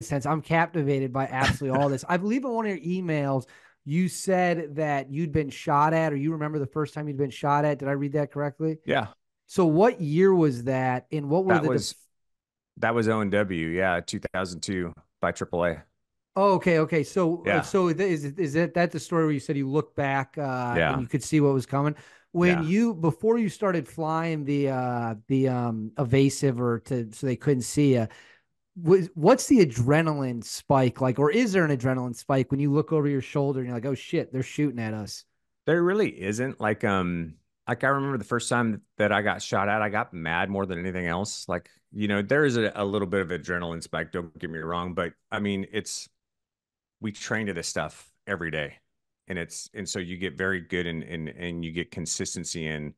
sense. I'm captivated by absolutely all this. I believe in one of your emails, you said that you'd been shot at, or you remember the first time you'd been shot at. Did I read that correctly? Yeah, So, what year was that, and what were that the was that was O&W. Yeah, 2002 by AAA. Oh, okay, okay. So, Yeah, is that the story where you said you looked back and yeah, you could see what was coming? When yeah. you before you started flying the evasive or to so they couldn't see you, what's the adrenaline spike like, or is there an adrenaline spike when you look over your shoulder and you're like, oh shit, they're shooting at us? There really isn't like I remember the first time that I got shot at, I got mad more than anything else. Like, there is a little bit of adrenaline spike, don't get me wrong, but I mean, we train to this stuff every day. And so you get very good and you get consistency in,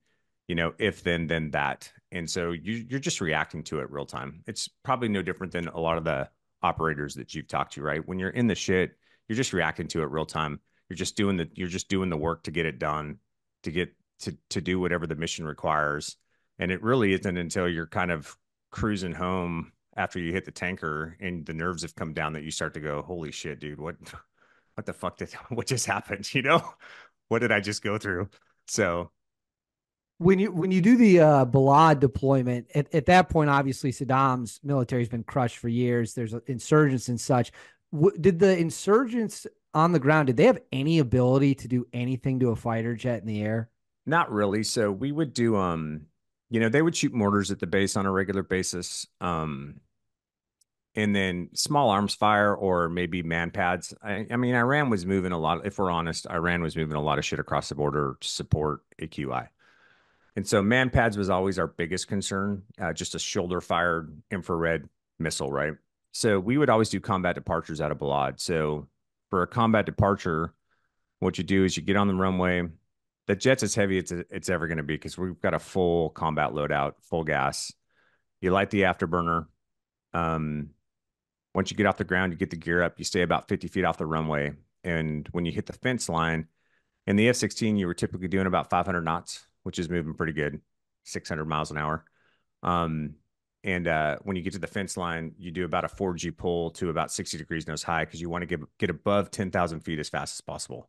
if then that. And so you're just reacting to it real time. It's probably no different than a lot of the operators that you've talked to, right? When you're in the shit, you're just reacting to it real time. You're just doing the work to get it done, to get to do whatever the mission requires. And it really isn't until you're kind of cruising home after you hit the tanker and the nerves have come down that you start to go, holy shit, dude, what the fuck what just happened? What did I just go through? So When you do the Balad deployment, at that point, obviously Saddam's military has been crushed for years. There's insurgents and such. Did the insurgents on the ground, did they have any ability to do anything to a fighter jet in the air? not really. So we would do they would shoot mortars at the base on a regular basis. And then small arms fire or maybe man pads. I mean, Iran was moving a lot. If we're honest, Iran was moving a lot of shit across the border to support AQI. And so man pads was always our biggest concern, just a shoulder fired infrared missile, right? So we would always do combat departures out of Balad. So for a combat departure, what you do is you get on the runway. The jet's as heavy as it's ever going to be because we've got a full combat loadout, full gas. You light the afterburner. Um, Once you get off the ground, you get the gear up. You stay about 50 feet off the runway. And when you hit the fence line, in the F-16, you were typically doing about 500 knots, which is moving pretty good, 600 miles an hour. Um, and when you get to the fence line, you do about a 4G pull to about 60 degrees nose high because you want to get above 10,000 feet as fast as possible.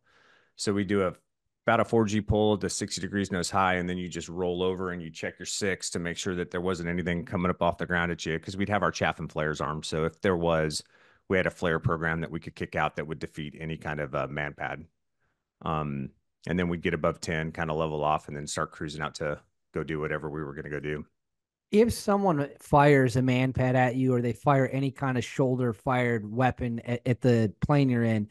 So we do about a 4G pull to 60 degrees nose high, and then you just roll over and you check your six to make sure that there wasn't anything coming up off the ground at you because we'd have our chaff and flares armed. So if there was, we had a flare program that we could kick out that would defeat any kind of man pad. Um, and then we'd get above 10, kind of level off, and then start cruising out to go do whatever we were going to go do. If someone fires a man pad at you or they fire any kind of shoulder fired weapon at the plane you're in,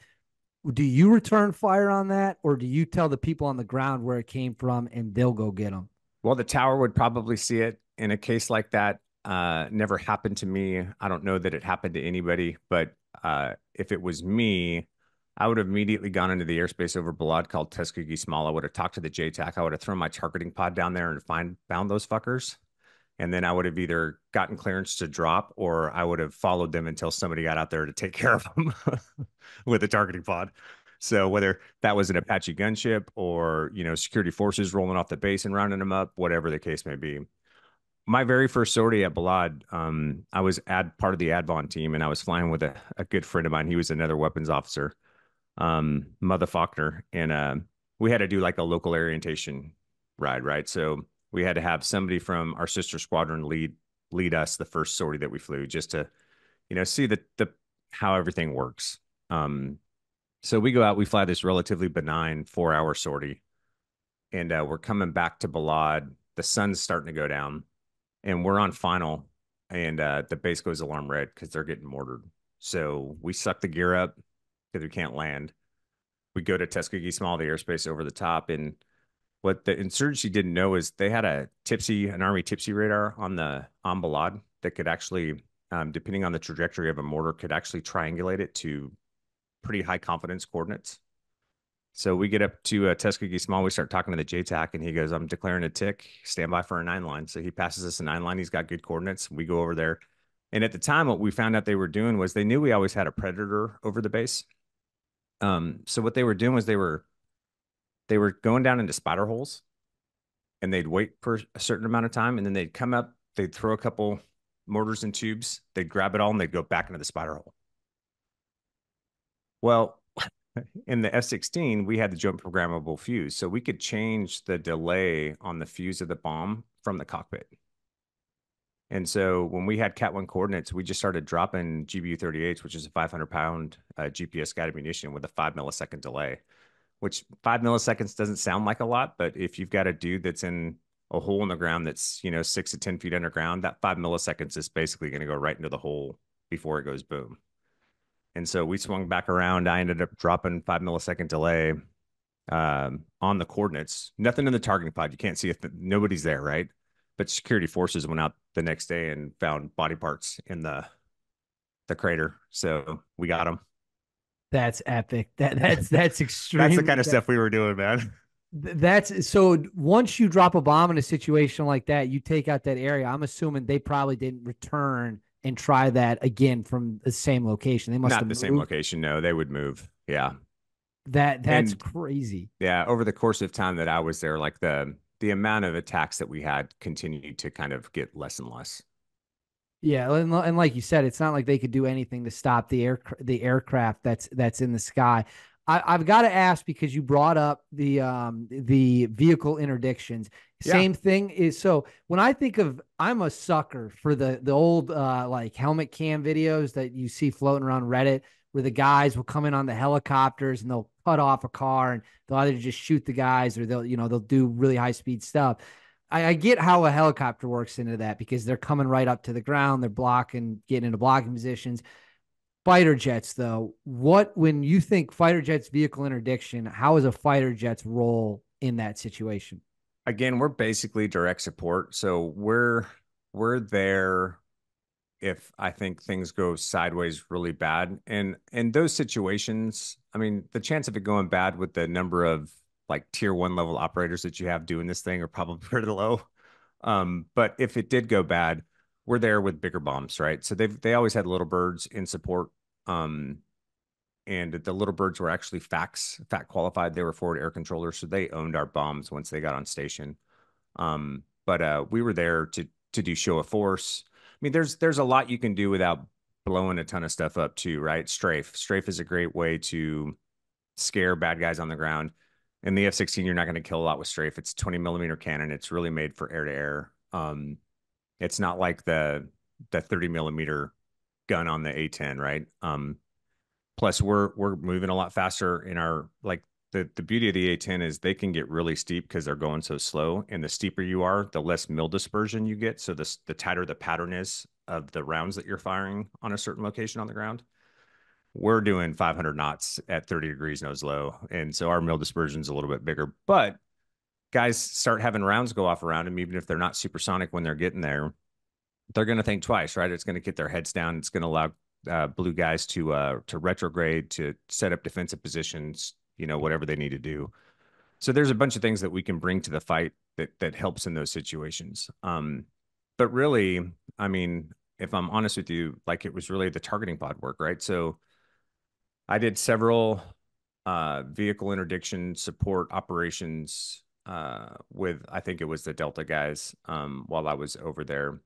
do you return fire on that, or do you tell the people on the ground where it came from and they'll go get them? Well, the tower would probably see it in a case like that. Never happened to me. I don't know that it happened to anybody, but if it was me, I would have immediately gone into the airspace over Balad called Tuskegee Small. I would have talked to the JTAC. I would have thrown my targeting pod down there and found those fuckers. And then I would have either gotten clearance to drop or I would have followed them until somebody got out there to take care of them with a targeting pod. So whether that was an Apache gunship or, security forces rolling off the base and rounding them up, whatever the case may be. My very first sortie at Balad, I was part of the Advon team and I was flying with a good friend of mine. He was another weapons officer, Mother Faulkner. And we had to do like a local orientation ride, right? So we had to have somebody from our sister squadron lead us the first sortie that we flew just to, see the how everything works. So we go out, we fly this relatively benign 4 hour sortie, and we're coming back to Balad. The sun's starting to go down, and we're on final, and the base goes alarm red because they're getting mortared. So we suck the gear up because we can't land. We go to Tuskegee Small, the airspace over the top, and what the insurgency didn't know is they had an Army tipsy radar on Balad that could actually, depending on the trajectory of a mortar, could actually triangulate it to pretty high confidence coordinates. So we get up to Tuskegee Small. We start talking to the JTAC, and he goes, "I'm declaring a tick. Stand by for a 9 line." So he passes us a 9 line. He's got good coordinates. We go over there, and at the time, what we found out they were doing was they knew we always had a predator over the base. So what they were doing was they were going down into spider holes, and they'd wait for a certain amount of time, and then they'd come up. They'd throw a couple mortars and tubes. They'd grab it all, and they'd go back into the spider hole. Well, in the F-16, we had the joint programmable fuse, so we could change the delay on the fuse of the bomb from the cockpit. And so when we had Cat 1 coordinates, we just started dropping GBU-38s, which is a 500-pound GPS guided munition with a 5 millisecond delay, which 5 milliseconds doesn't sound like a lot, but if you've got a dude that's in a hole in the ground that's, 6 to 10 feet underground, that 5 milliseconds is basically going to go right into the hole before it goes boom. And so we swung back around. I ended up dropping 5 millisecond delay on the coordinates. Nothing in the targeting pod. You can't see if nobody's there, right? But security forces went out the next day and found body parts in the crater. So we got them. That's epic. That's That's the extremely. kind of stuff we were doing, man. That's so once you drop a bomb in a situation like that, you take out that area. I'm assuming they probably didn't return and try that again from the same location. They must Not have the same moved. location. No, they would move. Yeah. That's And crazy. yeah, over the course of time that I was there, like the amount of attacks that we had continued to kind of get less and less. Yeah, and like you said, it's not like they could do anything to stop the aircraft that's in the sky. I've got to ask because you brought up the vehicle interdictions. Yeah. Same thing is so when I think of I'm a sucker for the old like helmet cam videos that you see floating around Reddit where the guys will come in on the helicopters and they'll cut off a car and they'll either just shoot the guys or they'll do really high speed stuff. I get how a helicopter works into that because they're coming right up to the ground, they're blocking, getting into blocking positions. Fighter jets, though, when you think fighter jets vehicle interdiction, how is a fighter jet's role in that situation? Again, we're basically direct support. So we're there if I think things go sideways really bad. And in those situations, I mean, the chance of it going bad with the number of like tier one level operators that you have doing this thing are probably pretty low. But if it did go bad, we're there with bigger bombs, right? So they always had little birds in support. Um, and the little birds were actually FAC qualified. They were forward air controllers, so they owned our bombs once they got on station. But we were there to do show of force. I mean, there's a lot you can do without blowing a ton of stuff up too, right? Strafe is a great way to scare bad guys on the ground. In the F-16, you're not going to kill a lot with strafe. It's 20 millimeter cannon. It's really made for air to air. It's not like the 30 millimeter gun on the A-10, right? Plus, we're moving a lot faster in our like the beauty of the A-10 is they can get really steep because they're going so slow. And the steeper you are, the less mill dispersion you get. So the tighter the pattern is of the rounds that you're firing on a certain location on the ground. We're doing 500 knots at 30 degrees nose low. And so our mill dispersion is a little bit bigger. But guys start having rounds go off around them, even if they're not supersonic when they're getting there, they're going to think twice, right? It's going to get their heads down. It's going to allow blue guys to retrograde, to set up defensive positions, whatever they need to do. So there's a bunch of things that we can bring to the fight that helps in those situations. But really, I mean, if I'm honest with you, like it was really the targeting pod work, right? So I did several vehicle interdiction support operations with I think it was the Delta guys while I was over there.